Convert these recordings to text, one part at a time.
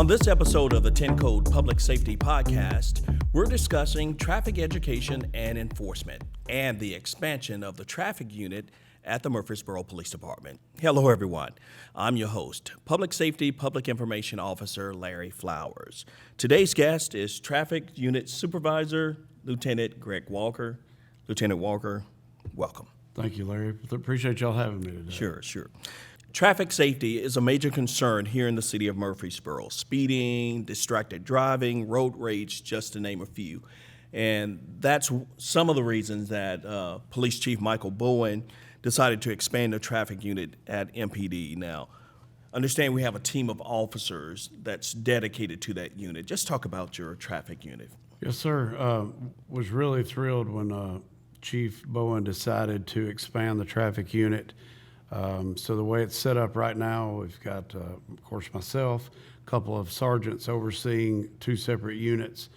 this episode of the 10 Code Public Safety Podcast, we're discussing traffic education and enforcement and the expansion of the traffic unit at the Murfreesboro Police Department. Hello, everyone. I'm your host, Public Safety Public Information Officer Larry Flowers. Today's guest is Traffic Unit Supervisor, Lieutenant Greg Walker. Lieutenant Walker, welcome. Thank you, Larry. Appreciate y'all having me today. Sure. Traffic safety is a major concern here in the city of Murfreesboro. Speeding, distracted driving, road rage, just to name a few. And that's some of the reasons that Police Chief Michael Bowen decided to expand the traffic unit at MPD. Now, understand we have a team of officers that's dedicated to that unit. Just talk about your traffic unit. Yes, sir. Was really thrilled when Chief Bowen decided to expand the traffic unit. So the way it's set up right now, we've got, of course, myself, a couple of sergeants overseeing two separate units,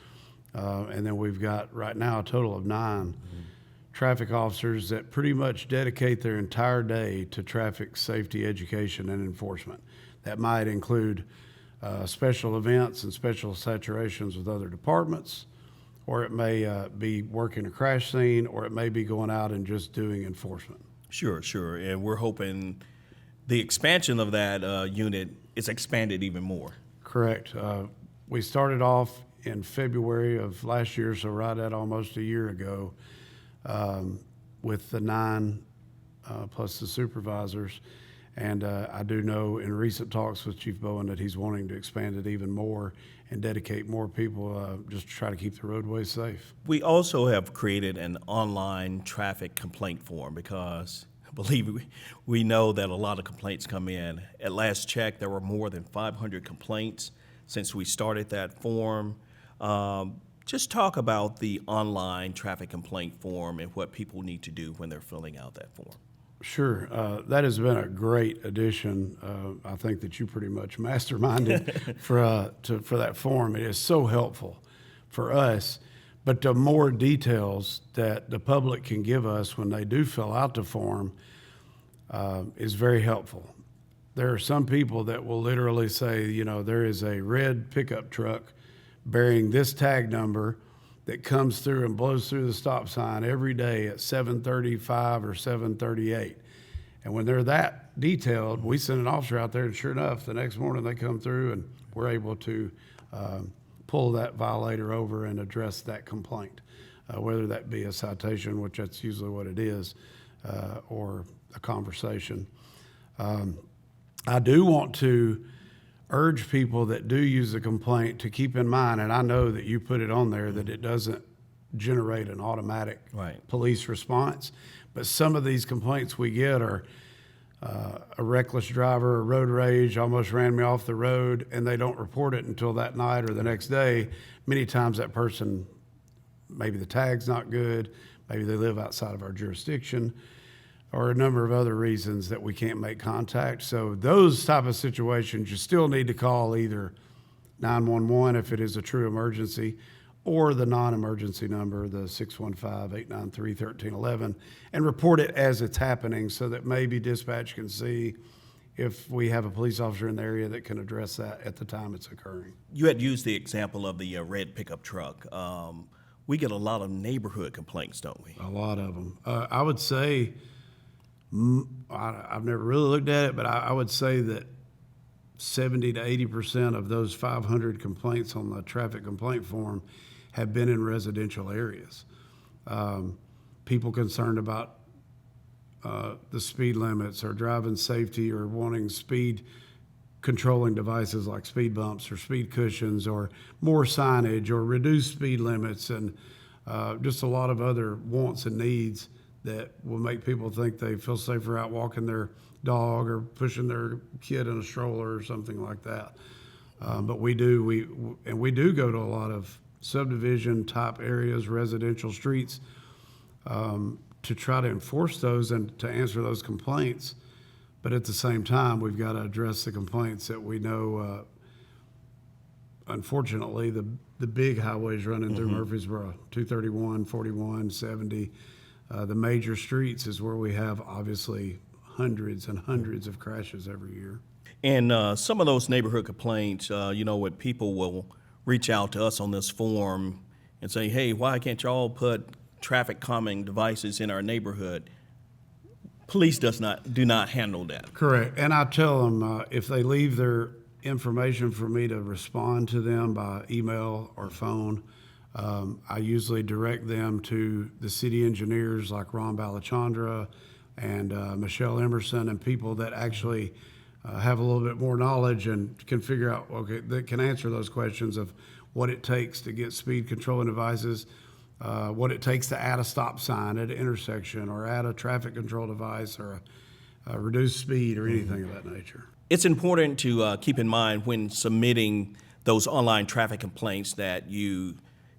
and then we've got right now a total of 9 traffic officers that pretty much dedicate their entire day to traffic safety education and enforcement. That might include special events and special saturations with other departments, or it may be working a crash scene, or it may be going out and just doing enforcement. Sure. And we're hoping the expansion of that unit is expanded even more. Correct. We started off in February of last year, so right at almost a year ago, with the 9 plus the supervisors. And I do know in recent talks with Chief Bowen that he's wanting to expand it even more and dedicate more people just to try to keep the roadways safe. We also have created an online traffic complaint form because, believe me, we know that a lot of complaints come in. At last check, there were more than 500 complaints since we started that form. Just talk about the online traffic complaint form and what people need to do when they're filling out that form. Sure. That has been a great addition. I think that you pretty much masterminded for that form. It is so helpful for us, but the more details that the public can give us when they do fill out the form is very helpful. There are some people that will literally say, there is a red pickup truck bearing this tag number that comes through and blows through the stop sign every day at 7:35 or 7:38. And when they're that detailed, we send an officer out there, and sure enough, the next morning they come through and we're able to pull that violator over and address that complaint, whether that be a citation, which that's usually what it is, or a conversation. I do want to urge people that do use a complaint to keep in mind, and I know that you put it on there, that it doesn't generate an automatic police response, but some of these complaints we get are a reckless driver, a road rage, almost ran me off the road, and they don't report it until that night or the next day. Many times that person, maybe the tag's not good, maybe they live outside of our jurisdiction, or a number of other reasons that we can't make contact. So those type of situations, you still need to call either 911 if it is a true emergency, or the non-emergency number, the 615-893-1311, and report it as it's happening so that maybe dispatch can see if we have a police officer in the area that can address that at the time it's occurring. You had used the example of the red pickup truck. We get a lot of neighborhood complaints, don't we? A lot of them. I would say, I've never really looked at it, but I would say that 70 to 80% of those 500 complaints on the traffic complaint form have been in residential areas. People concerned about the speed limits or driving safety or wanting speed controlling devices like speed bumps or speed cushions or more signage or reduced speed limits and just a lot of other wants and needs that will make people think they feel safer out walking their dog or pushing their kid in a stroller or something like that. But we do go to a lot of subdivision type areas, residential streets, to try to enforce those and to answer those complaints. But at the same time, we've got to address the complaints that we know, unfortunately, the big highways running through Murfreesboro, 231, 41, 70, the major streets is where we have obviously hundreds and hundreds of crashes every year. And some of those neighborhood complaints, what people will reach out to us on this forum and say, hey, why can't y'all put traffic calming devices in our neighborhood? Police do not handle that. Correct. And I tell them if they leave their information for me to respond to them by email or phone, I usually direct them to the city engineers like Ron Balachandra and Michelle Emerson, and people that actually have a little bit more knowledge and can figure out, okay, that can answer those questions of what it takes to get speed controlling devices, what it takes to add a stop sign at an intersection or add a traffic control device or a reduced speed or anything of that nature. It's important to keep in mind when submitting those online traffic complaints that you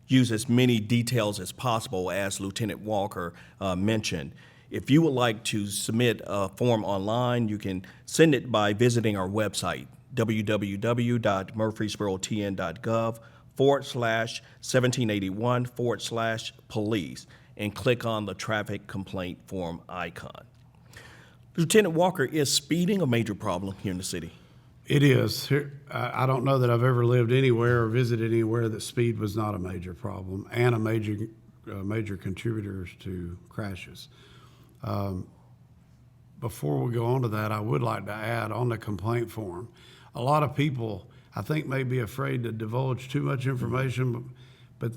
use as many details as possible, as Lieutenant Walker mentioned. If you would like to submit a form online, you can send it by visiting our website, www.murfreesboro.tn.gov/1781/police, and click on the traffic complaint form icon. Lieutenant Walker, is speeding a major problem here in the city? It is. I don't know that I've ever lived anywhere or visited anywhere that speed was not a major problem and a major contributor to crashes. Before we go on to that, I would like to add on the complaint form, a lot of people, I think, may be afraid to divulge too much information, but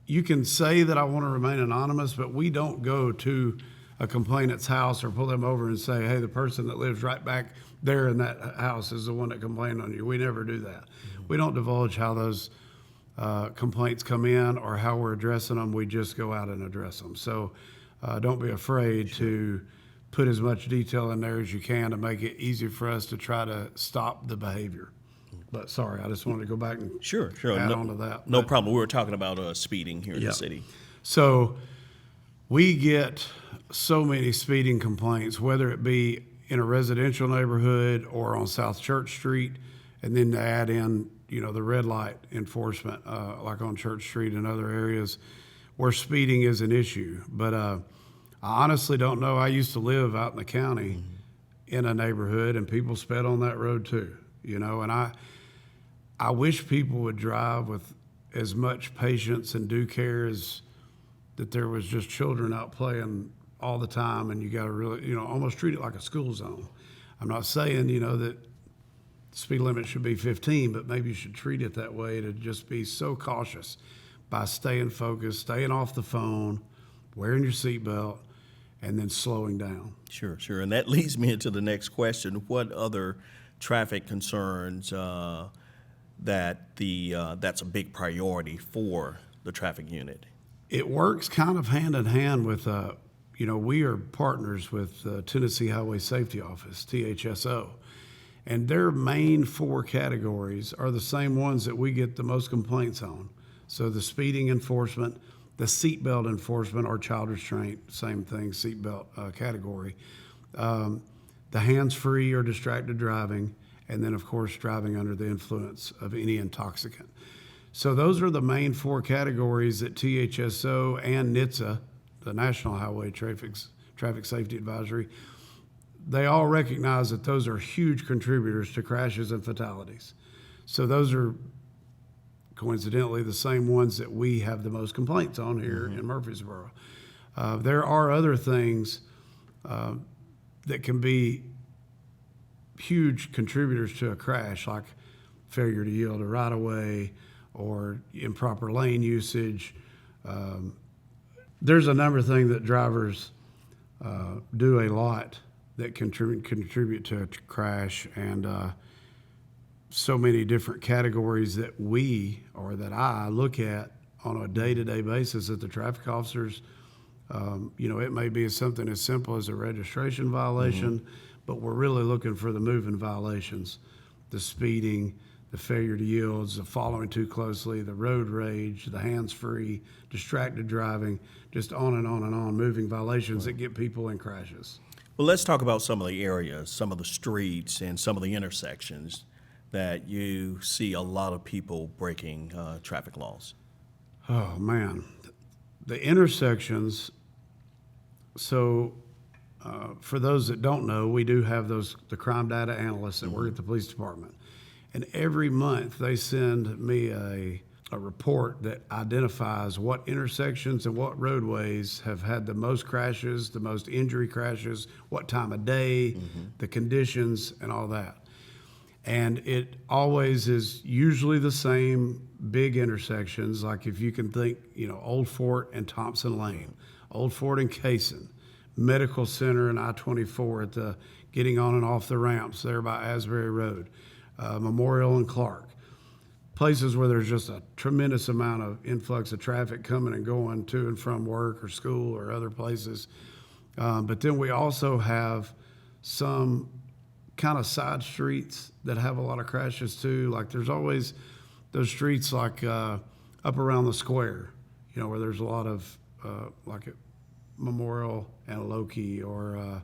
you can say that I want to remain anonymous, but we don't go to a complainant's house or pull them over and say, hey, the person that lives right back there in that house is the one that complained on you. We never do that. We don't divulge how those complaints come in or how we're addressing them. We just go out and address them. So don't be afraid to put as much detail in there as you can to make it easy for us to try to stop the behavior. But sorry, I just wanted to go back and Sure. add No, on to that. no But- problem. We were talking about speeding here in Yeah. the city. So we get so many speeding complaints, whether it be in a residential neighborhood or on South Church Street, and then to add in, the red light enforcement, like on Church Street and other areas where speeding is an issue. But I honestly don't know. I used to live out in the county in a neighborhood, and people sped on that road too, and I wish people would drive with as much patience and due care as that there was just children out playing all the time, and you got to really, almost treat it like a school zone. I'm not saying, that the speed limit should be 15, but maybe you should treat it that way, to just be so cautious by staying focused, staying off the phone, wearing your seatbelt, and then slowing down. Sure. And that leads me into the next question. What other traffic concerns that's a big priority for the traffic unit? It works kind of hand in hand with, we are partners with Tennessee Highway Safety Office, THSO, and their main 4 categories are the same ones that we get the most complaints on. So the speeding enforcement, the seatbelt enforcement, or child restraint, same thing, seatbelt category, the hands-free or distracted driving, and then, of course, driving under the influence of any intoxicant. So those are the main 4 categories that THSO and NHTSA, the National Highway Traffic Safety Advisory, they all recognize that those are huge contributors to crashes and fatalities. So those are coincidentally the same ones that we have the most complaints on here in Murfreesboro. There are other things that can be huge contributors to a crash, like failure to yield a right-of-way or improper lane usage. There's a number of things that drivers do a lot that contribute to a crash, and so many different categories that I look at on a day-to-day basis at the traffic officers. It may be something as simple as a registration violation, but we're really looking for the moving violations, the speeding, the failure to yields, the following too closely, the road rage, the hands-free, distracted driving, just on and on and on, moving violations that get people in crashes. Well, let's talk about some of the areas, some of the streets, and some of the intersections that you see a lot of people breaking traffic laws. Oh, man. The intersections, so for those that don't know, we do have the crime data analysts that work at the police department. And every month they send me a report that identifies what intersections and what roadways have had the most crashes, the most injury crashes, what time of day, the conditions, and all that. And it always is usually the same big intersections, like if you can think, Old Fort and Thompson Lane, Old Fort and Cason, Medical Center and I-24 at the getting on and off the ramps there by Asbury Road, Memorial and Clark. Places where there's just a tremendous amount of influx of traffic coming and going to and from work or school or other places. But then we also have some kind of side streets that have a lot of crashes too. Like there's always those streets like up around the square, where there's a lot of like at Memorial and Loki or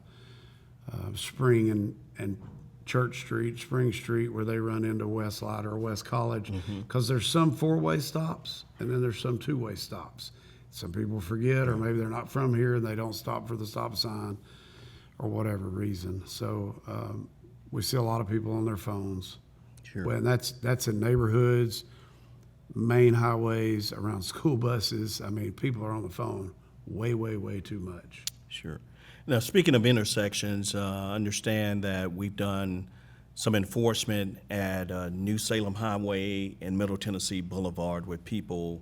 Spring and Church Street, Spring Street, where they run into Westlight or West College, because there's some four-way stops and then there's some two-way stops. Some people forget, or maybe they're not from here and they don't stop for the stop sign or whatever reason. So we see a lot of people on their phones. Sure. Well, and that's in neighborhoods, main highways, around school buses. I mean, people are on the phone way, way, way too much. Sure. Now, speaking of intersections, understand that we've done some enforcement at New Salem Highway and Middle Tennessee Boulevard with people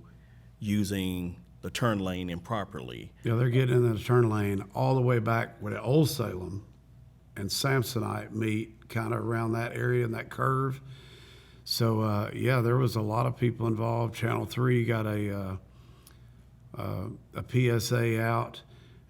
using the turn lane improperly. Yeah, they're getting in the turn lane all the way back where the Old Salem and Samsonite meet, kind of around that area and that curve. So, there was a lot of people involved. Channel 3 got a PSA out.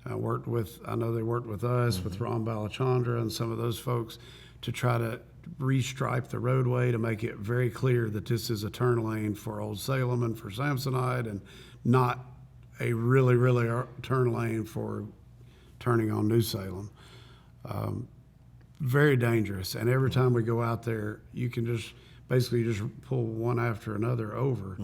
I know they worked with us, with Ron Balachandra and some of those folks to try to restripe the roadway to make it very clear that this is a turn lane for Old Salem and for Samsonite and not a really, really turn lane for turning on New Salem. Very dangerous. And every time we go out there, you can just pull one after another over,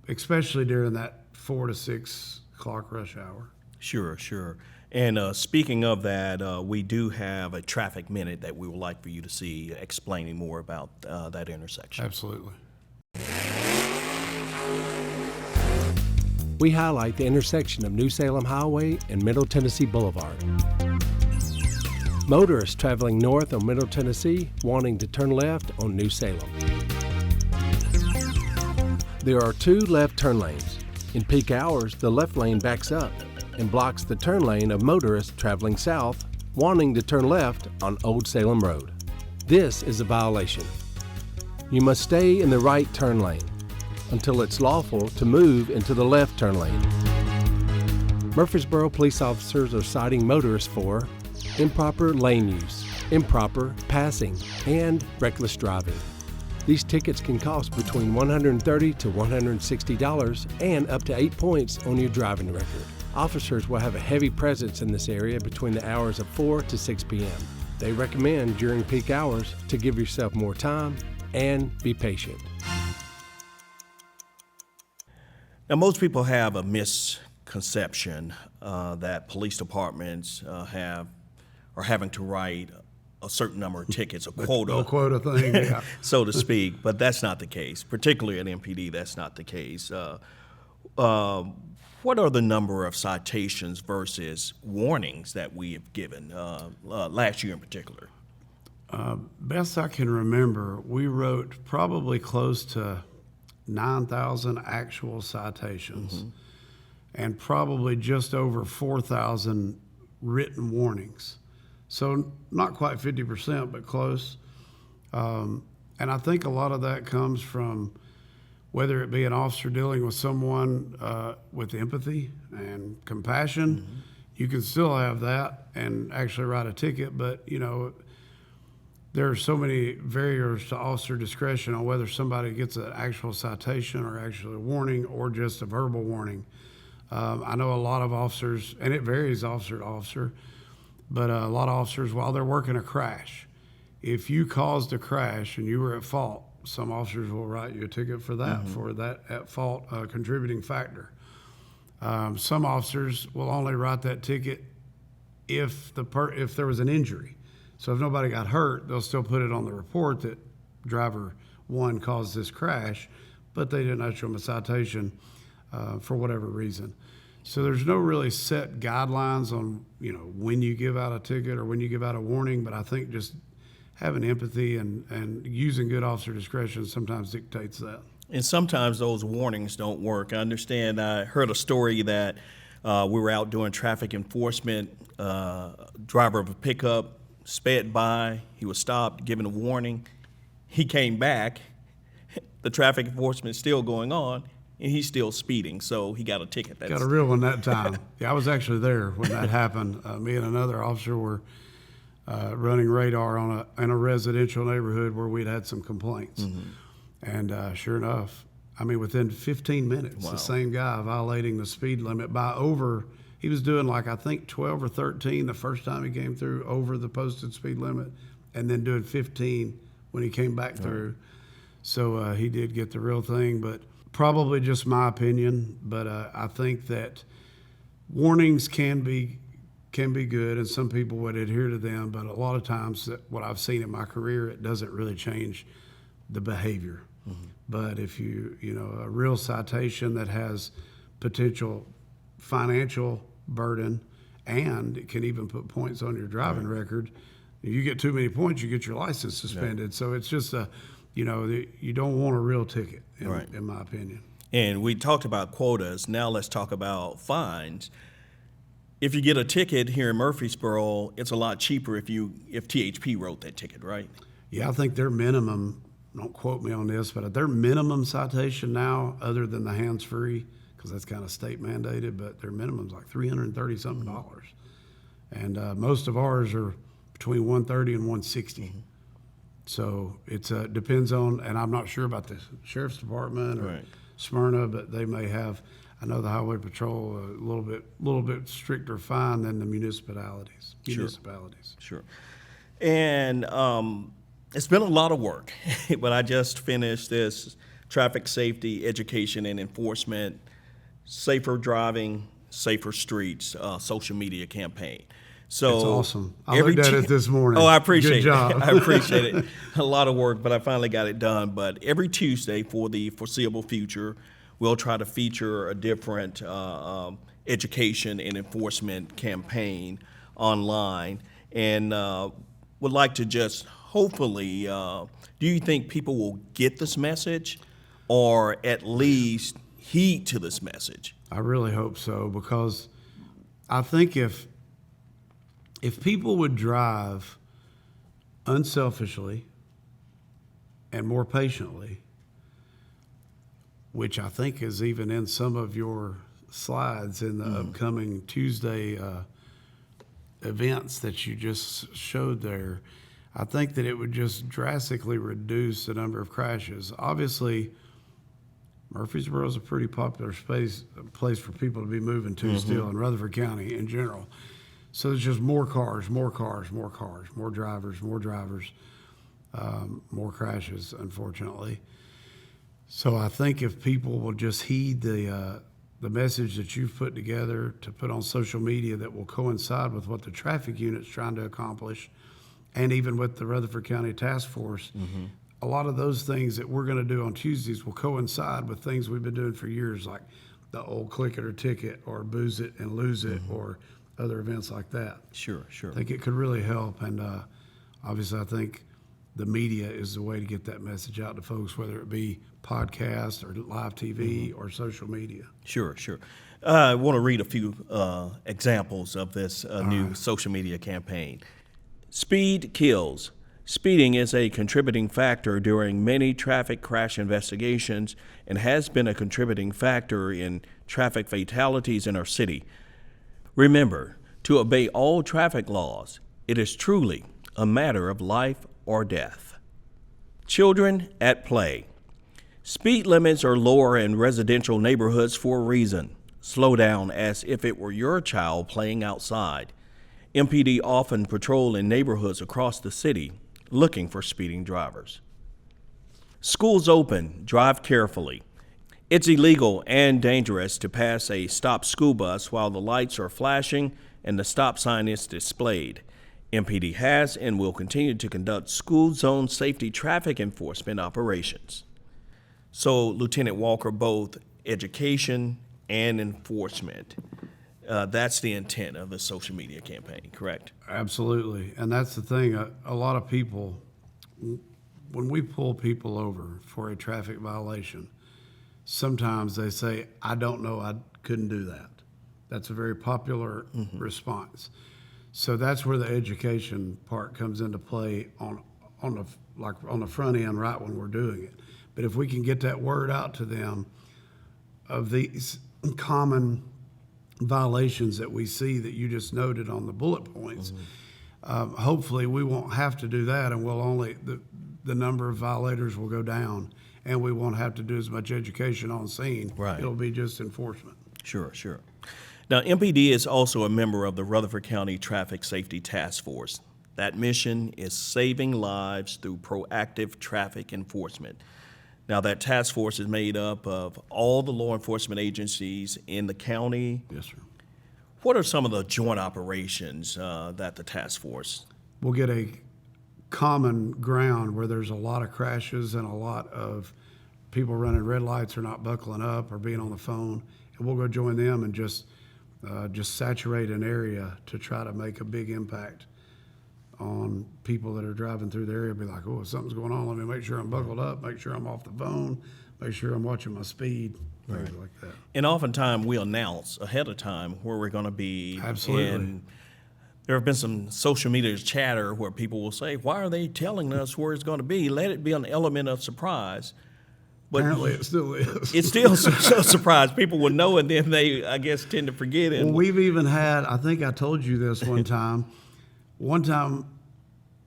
especially during that 4 to 6 o'clock rush hour. Sure. And speaking of that, we do have a traffic minute that we would like for you to see explaining more about that intersection. Absolutely. We highlight the intersection of New Salem Highway and Middle Tennessee Boulevard. Motorists traveling north on Middle Tennessee wanting to turn left on New Salem. There are 2 left turn lanes. In peak hours, the left lane backs up and blocks the turn lane of motorists traveling south wanting to turn left on Old Salem Road. This is a violation. You must stay in the right turn lane until it's lawful to move into the left turn lane. Murfreesboro police officers are citing motorists for improper lane use, improper passing, and reckless driving. These tickets can cost between $130 to $160 and up to 8 points on your driving record. Officers will have a heavy presence in this area between the hours of 4 to 6 p.m. They recommend during peak hours to give yourself more time and be patient. Now, most people have a misconception that police departments are having to write a certain number of tickets, a quota. The quota thing, yeah. So to speak, but that's not the case. Particularly at MPD, that's not the case. What are the number of citations versus warnings that we have given last year in particular? Best I can remember, we wrote probably close to 9,000 actual citations and probably just over 4,000 written warnings. So not quite 50%, but close. And I think a lot of that comes from whether it be an officer dealing with someone with empathy and compassion. You can still have that and actually write a ticket, but there are so many variables to officer discretion on whether somebody gets an actual citation or actually a warning or just a verbal warning. I know a lot of officers, and it varies officer to officer, but a lot of officers, while they're working a crash, if you caused a crash and you were at fault, some officers will write you a ticket for that, for that at fault contributing factor. Some officers will only write that ticket if there was an injury. So if nobody got hurt, they'll still put it on the report that driver 1 caused this crash, but they didn't issue him a citation for whatever reason. So there's no really set guidelines on, when you give out a ticket or when you give out a warning, but I think just having empathy and using good officer discretion sometimes dictates that. And sometimes those warnings don't work. I understand. I heard a story that we were out doing traffic enforcement. Driver of a pickup sped by. He was stopped, given a warning. He came back. The traffic enforcement is still going on, and he's still speeding. So he got a ticket. Got a real one that time. Yeah, I was actually there when that happened. Me and another officer were running radar in a residential neighborhood where we'd had some complaints. And sure enough, within 15 minutes, Wow. the same guy violating the speed limit he was doing I think 12 or 13 the first time he came through over the posted speed limit, and then doing 15 when he came back through. So he did get the real thing, but probably just my opinion. But I think that warnings can be good, and some people would adhere to them. But a lot of times, what I've seen in my career, it doesn't really change the behavior. But if a real citation that has potential financial burden, and it can even put points on your driving record, you get too many points, you get your license suspended. So it's just you don't want a real ticket, in my opinion. And we talked about quotas. Now let's talk about fines. If you get a ticket here in Murfreesboro, it's a lot cheaper if THP wrote that ticket, right? Yeah, I think their minimum, don't quote me on this, but their minimum citation now, other than the hands-free, because that's kind of state mandated, but their minimum's like $330-something. And most of ours are between $130 and $160. So it depends on, and I'm not sure about the sheriff's department or Smyrna, but they may have, I know the highway patrol, a little bit stricter fine than the municipalities. Sure. And it's been a lot of work, but I just finished this traffic safety, education, and enforcement, safer driving, safer streets, social media campaign. So it's awesome. I looked at it this morning. Oh, I appreciate Good job. it. I appreciate it. A lot of work, but I finally got it done. But every Tuesday for the foreseeable future, we'll try to feature a different education and enforcement campaign online. And would like to just hopefully, do you think people will get this message or at least heed to this message? I really hope so, because I think if people would drive unselfishly and more patiently, which I think is even in some of your slides in the upcoming Tuesday events that you just showed there, I think that it would just drastically reduce the number of crashes. Obviously, Murfreesboro is a pretty popular place for people to be moving to still, in Rutherford County in general. So there's just more cars, more drivers, more crashes, unfortunately. So I think if people will just heed the message that you've put together to put on social media that will coincide with what the traffic unit's trying to accomplish, and even with the Rutherford County Task Force, a lot of those things that we're going to do on Tuesdays will coincide with things we've been doing for years, like the old click it or ticket or booze it and lose it or other events like that. Sure. I think it could really help. And obviously, I think the media is the way to get that message out to folks, whether it be podcast or live TV or social media. Sure. I want to read a few examples of this new social media campaign. Speed kills. Speeding is a contributing factor during many traffic crash investigations and has been a contributing factor in traffic fatalities in our city. Remember to obey all traffic laws. It is truly a matter of life or death. Children at play. Speed limits are lower in residential neighborhoods for a reason. Slow down as if it were your child playing outside. MPD often patrol in neighborhoods across the city looking for speeding drivers. Schools open, drive carefully. It's illegal and dangerous to pass a stopped school bus while the lights are flashing and the stop sign is displayed. MPD has and will continue to conduct school zone safety traffic enforcement operations. So, Lieutenant Walker, both education and enforcement, that's the intent of the social media campaign, correct? Absolutely. And that's the thing. A lot of people, when we pull people over for a traffic violation, sometimes they say, I don't know, I couldn't do that. That's a very popular response. So that's where the education part comes into play on the front end, right when we're doing it. But if we can get that word out to them of these common violations that we see that you just noted on the bullet points, hopefully we won't have to do that, and the number of violators will go down, and we won't have to do as much education on scene. Right. It'll be just enforcement. Sure. Now, MPD is also a member of the Rutherford County Traffic Safety Task Force. That mission is saving lives through proactive traffic enforcement. Now, that task force is made up of all the law enforcement agencies in the county. Yes, sir. What are some of the joint operations that the task force? We'll get a common ground where there's a lot of crashes and a lot of people running red lights or not buckling up or being on the phone, and we'll go join them and just saturate an area to try to make a big impact on people that are driving through the area. Be like, oh, something's going on. Let me make sure I'm buckled up, make sure I'm off the phone, make sure I'm watching my speed, things like that. And oftentimes we announce ahead of time where we're going to be. Absolutely. And there have been some social media chatter where people will say, why are they telling us where it's going to be? Let it be an element of surprise. But Apparently it still is. it's still so surprise. People will know, and then they, I guess, tend to forget it. Well, we've even had, I think I told you this one time. One time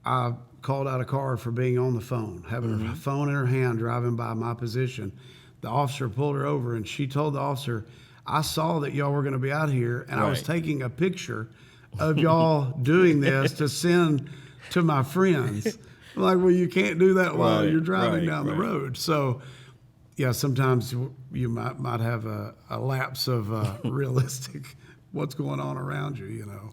I called out a car for being on the phone, having her phone in her hand, driving by my position. The officer pulled her over, and she told the officer, I saw that y'all were going to be out here, and I was Right. taking a picture of y'all doing this to send to my friends. I'm like, well, you can't do that while Right, you're driving right, down the right. road. So, yeah, sometimes you might have a lapse of realistic what's going on around you, you know.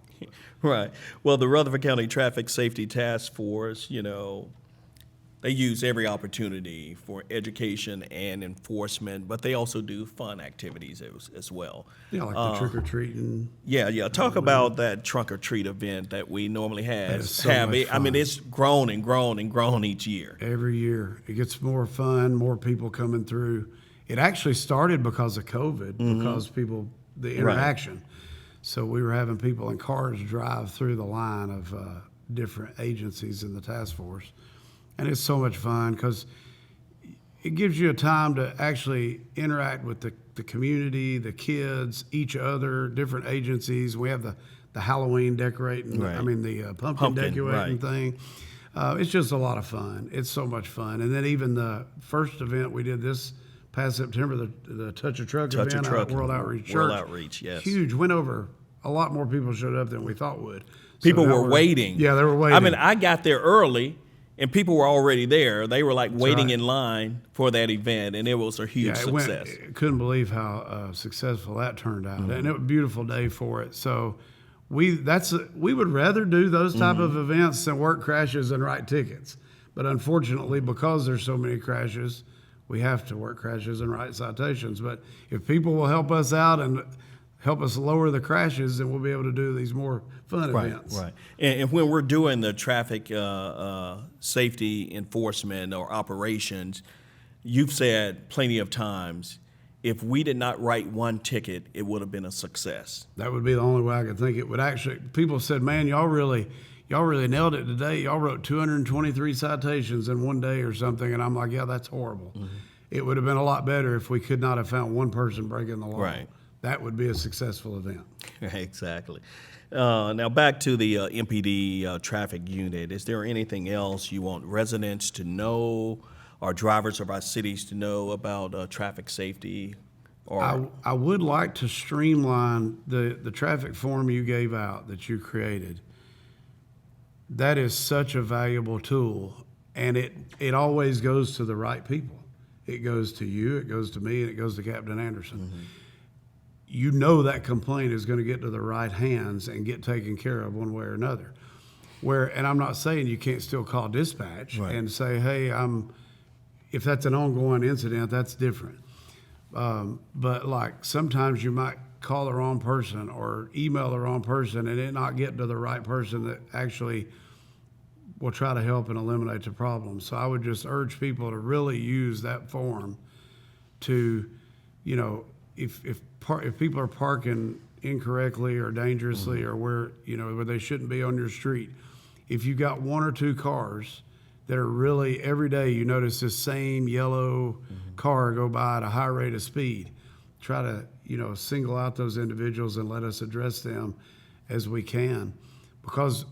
Right. Well, the Rutherford County Traffic Safety Task Force, they use every opportunity for education and enforcement, but they also do fun activities as well. Yeah, like the trick-or-treating. Yeah. Talk about that trunk or treat event that we normally is so have. much I mean, fun. it's grown and grown and grown each year. Every year. It gets more fun, more people coming through. It actually started because of COVID, because the interaction. So we were having people in cars drive through the line of different agencies in the task force. And it's so much fun because it gives you a time to actually interact with the community, the kids, each other, different agencies. We have the Halloween decorating, Right. the pumpkin Pumpkin, decorating right. thing. It's just a lot of fun. It's so much fun. And then even the first event we did this past September, the Touch a Truck Touch a event Truck, at World Outreach Church. World Outreach, yes. Huge. Went over. A lot more people showed up than we thought would. So People that were waiting. Yeah, they were waiting. I mean, I got there early, and people were already there. They were like waiting right. in line for that event, and it was a huge it success. couldn't believe how successful that turned out, and it was a beautiful day for it. So we would rather do those type of events than work crashes and write tickets. But unfortunately, because there's so many crashes, we have to work crashes and write citations. But if people will help us out and help us lower the crashes, then we'll be able to do these more fun events. Right. And when we're doing the traffic safety enforcement or operations, you've said plenty of times, if we did not write one ticket, it would have been a success. That would be the only way I could think it would actually. People said, man, y'all really nailed it today. Y'all wrote 223 citations in one day or something. And I'm like, yeah, that's horrible. It would have been a lot better if we could not have found one person breaking the law. Right. That would be a successful event. Exactly. Now back to the MPD traffic unit. Is there anything else you want residents to know or drivers of our cities to know about traffic safety? Or I would like to streamline the traffic form you gave out that you created. That is such a valuable tool, and it always goes to the right people. It goes to you, it goes to me, and it goes to Captain Anderson. you know that complaint is going to get to the right hands and get taken care of one way or another. And I'm not saying you can't still call dispatch and say, hey, if that's an ongoing incident, that's different. But like sometimes you might call the wrong person or email the wrong person and it not get to the right person that actually will try to help and eliminate the problem. So I would just urge people to really use that form to, you know, if people are parking incorrectly or dangerously or where they shouldn't be on your street, if you got one or two cars that are really every day you notice this same yellow car go by at a high rate of speed, try to single out those individuals and let us address them as we can. Because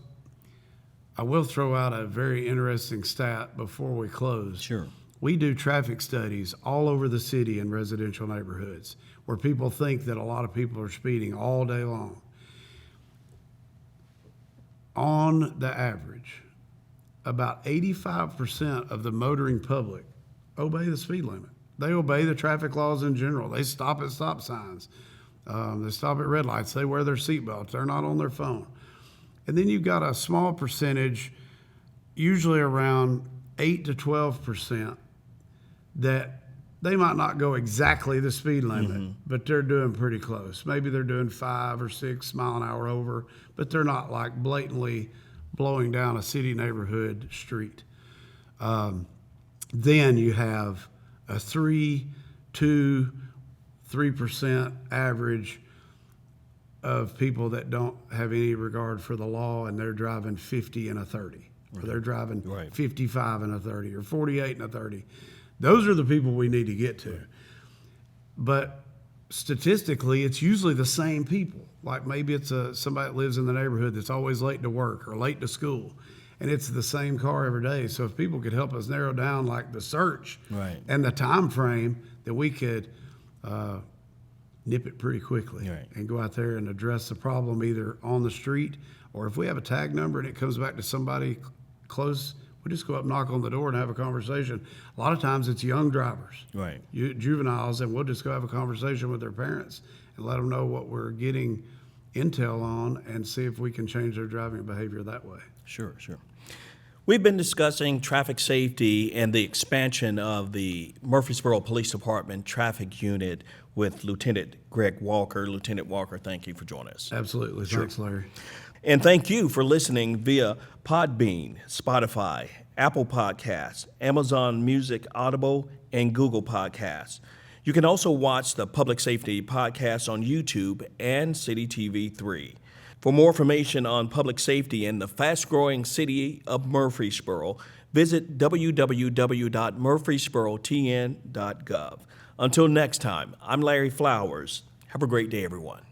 I will throw out a very interesting stat before we close. Sure. We do traffic studies all over the city in residential neighborhoods where people think that a lot of people are speeding all day long. On the average, about 85% of the motoring public obey the speed limit. They obey the traffic laws in general. They stop at stop signs. They stop at red lights. They wear their seatbelts. They're not on their phone. And then you've got a small percentage, usually around 8 to 12%, that they might not go exactly the speed limit, but they're doing pretty close. Maybe they're doing 5 or 6 mile an hour over, but they're not like blatantly blowing down a city neighborhood street. Then you have a 3% average of people that don't have any regard for the law, and they're driving 50 and a 30, or they're driving 55 and a 30, or 48 and a 30. Those are the people we need to get to. But statistically, it's usually the same people. Like maybe it's somebody that lives in the neighborhood that's always late to work or late to school, and it's the same car every day. So if people could help us narrow down like the search and the time frame, that we could nip it pretty quickly and go out there and address the problem either on the street, or if we have a tag number and it comes back to somebody close, we just go up, knock on the door, and have a conversation. A lot of times it's young drivers, juveniles, and we'll just go have a conversation with their parents and let them know what we're getting intel on and see if we can change their driving behavior that way. Sure. We've been discussing traffic safety and the expansion of the Murfreesboro Police Department traffic unit with Lieutenant Greg Walker. Lieutenant Walker, thank you for joining us. Absolutely. Thanks, Larry. And thank you for listening via Podbean, Spotify, Apple Podcasts, Amazon Music, Audible, and Google Podcasts. You can also watch the Public Safety Podcast on YouTube and City TV 3. For more information on public safety in the fast-growing city of Murfreesboro, visit www.murfreesborotn.gov. Until next time, I'm Larry Flowers. Have a great day, everyone.